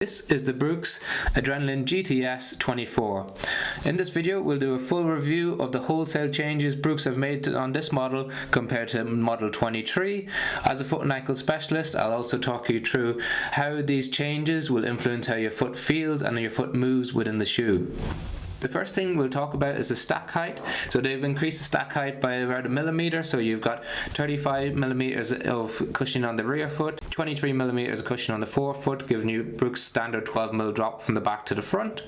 This is the Brooks Adrenaline GTS 24. In this video we'll do a full review of the wholesale changes Brooks have made on this model compared to model 23. As a foot and ankle specialist, I'll also talk you through how these changes will influence how your foot feels and how your foot moves within the shoe. The first thing we'll talk about is the stack height. So they've increased the stack height by about 1 millimeter. So you've got 35 millimeters of cushioning on the rear foot, 23 millimeters of cushioning on the forefoot, giving you Brooks standard 12 mil drop from the back to the front.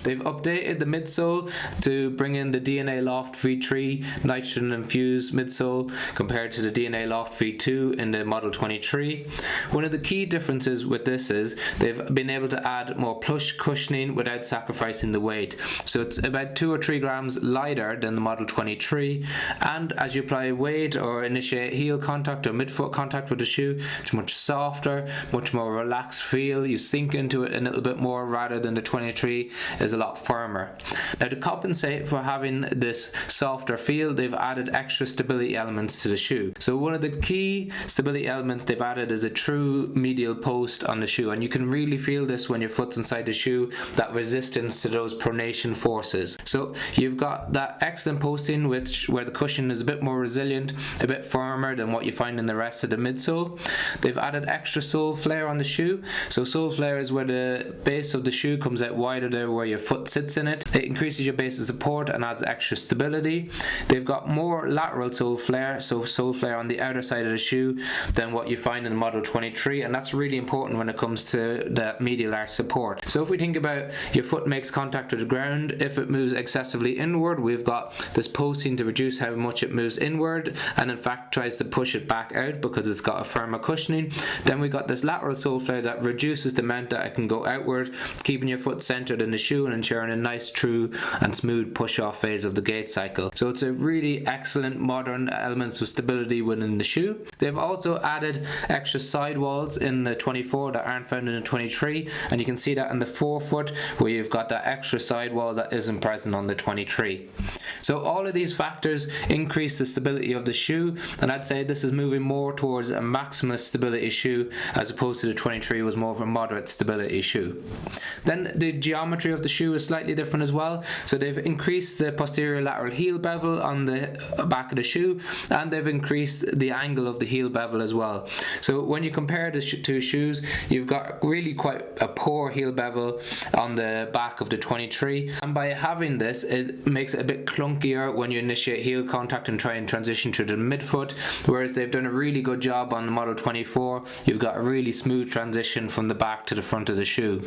They've updated the midsole to bring in the DNA Loft V3 nitrogen infused midsole compared to the DNA Loft V2 in the model 23. One of the key differences with this is they've been able to add more plush cushioning without sacrificing the weight. So it's about 2 or 3 grams lighter than the model 23, and as you apply weight or initiate heel contact or midfoot contact with the shoe, it's much softer, much more relaxed feel. You sink into it a little bit more rather than the 23 is a lot firmer. Now, to compensate for having this softer feel, they've added extra stability elements to the shoe. So one of the key stability elements they've added is a true medial post on the shoe, and you can really feel this when your foot's inside the shoe, that resistance to those pronation forces. So you've got that excellent posting where the cushion is a bit more resilient, a bit firmer than what you find in the rest of the midsole. They've added extra sole flare on the shoe. So sole flare is where the base of the shoe comes out wider there where your foot sits in it. It increases your base of support and adds extra stability. They've got more lateral sole flare, so sole flare on the outer side of the shoe than what you find in the model 23, and that's really important when it comes to the medial arch support. So if we think about your foot makes contact with the ground, if it moves excessively inward, we've got this posting to reduce how much it moves inward, and in fact tries to push it back out because it's got a firmer cushioning. Then we've got this lateral sole flare that reduces the amount that it can go outward, keeping your foot centered in the shoe and ensuring a nice, true and smooth push-off phase of the gait cycle. So it's a really excellent modern elements of stability within the shoe. They've also added extra sidewalls in the 24 that aren't found in the 23, and you can see that in the forefoot where you've got that extra sidewall that isn't present on the 23. So all of these factors increase the stability of the shoe, and I'd say this is moving more towards a maximalist stability shoe as opposed to the 23 was more of a moderate stability shoe. Then the geometry of the shoe is slightly different as well. So they've increased the posterior lateral heel bevel on the back of the shoe, and they've increased the angle of the heel bevel as well. So when you compare the two shoes, you've got really quite a poor heel bevel on the back of the 23, and by having this it makes it a bit clunkier when you initiate heel contact and try and transition to the midfoot, whereas they've done a really good job on the model 24. You've got a really smooth transition from the back to the front of the shoe.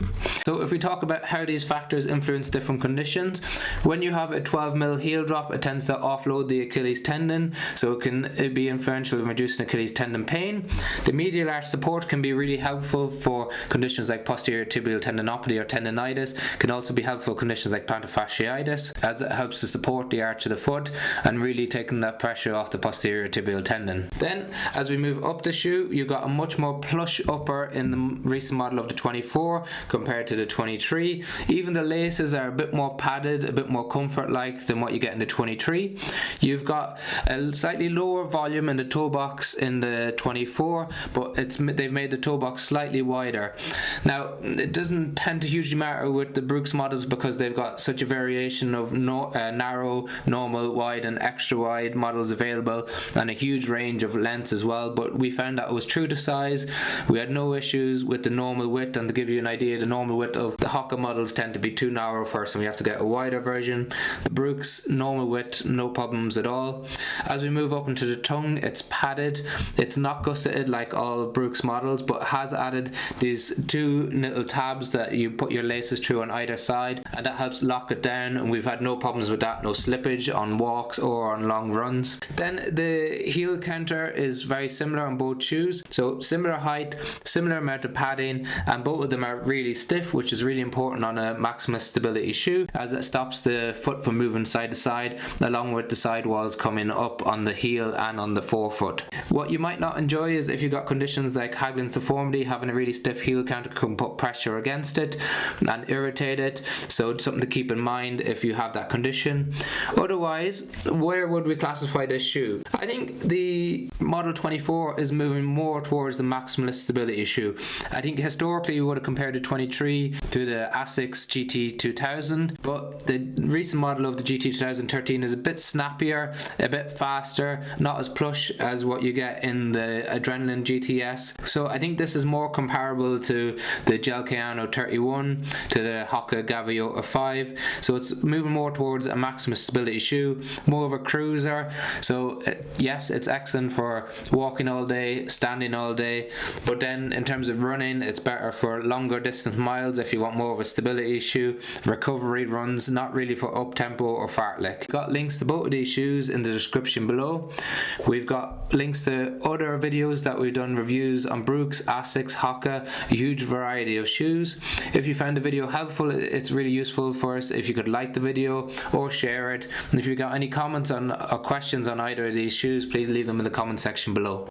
So if we talk about how these factors influence different conditions, when you have a 12 mil heel drop, it tends to offload the Achilles tendon, so it can be influential in reducing Achilles tendon pain. The medial arch support can be really helpful for conditions like posterior tibial tendinopathy or tendinitis. Can also be helpful for conditions like plantar fasciitis, as it helps to support the arch of the foot and really taking that pressure off the posterior tibial tendon. Then as we move up the shoe, you've got a much more plush upper in the recent model of the 24 compared to the 23. Even the laces are a bit more padded, a bit more comfort-like than what you get in the 23. You've got a slightly lower volume in the toe box in the 24, but they've made the toe box slightly wider. Now, it doesn't tend to hugely matter with the Brooks models because they've got such a variation of narrow, normal, wide and extra wide models available, and a huge range of lengths as well, but we found that it was true to size. We had no issues with the normal width, and to give you an idea, the normal width of the Hoka models tend to be too narrow for us, and we have to get a wider version. The Brooks normal width, no problems at all. As we move up into the tongue, it's padded. It's not gusseted like all Brooks models, but has added these 2 little tabs that you put your laces through on either side, and that helps lock it down, and we've had no problems with that, no slippage on walks or on long runs. Then the heel counter is very similar on both shoes, so similar height, similar amount of padding, and both of them are really stiff, which is really important on a maximalist stability shoe, as it stops the foot from moving side to side, along with the sidewalls coming up on the heel and on the forefoot. What you might not enjoy is if you've got conditions like Haglund's deformity, having a really stiff heel counter can put pressure against it and irritate it, so something to keep in mind if you have that condition. Otherwise, where would we classify this shoe? I think the Model 24 is moving more towards the maximalist stability shoe. I think historically you would have compared the 23 to the ASICS GT 2000, but the recent model of the GT 2013 is a bit snappier, a bit faster, not as plush as what you get in the Adrenaline GTS. So I think this is more comparable to the Gel-Kayano 31, to the Hoka Gaviota 5. So it's moving more towards a maximum stability shoe, more of a cruiser. So yes, it's excellent for walking all day, standing all day, but then in terms of running, it's better for longer distance miles if you want more of a stability shoe. Recovery runs, not really for up tempo or fartlek. We've got links to both of these shoes in the description below. We've got links to other videos that we've done reviews on Brooks, ASICS, Hoka, a huge variety of shoes. If you found the video helpful, it's really useful for us if you could like the video or share it. And if you've got any comments on or questions on either of these shoes, please leave them in the comment section below.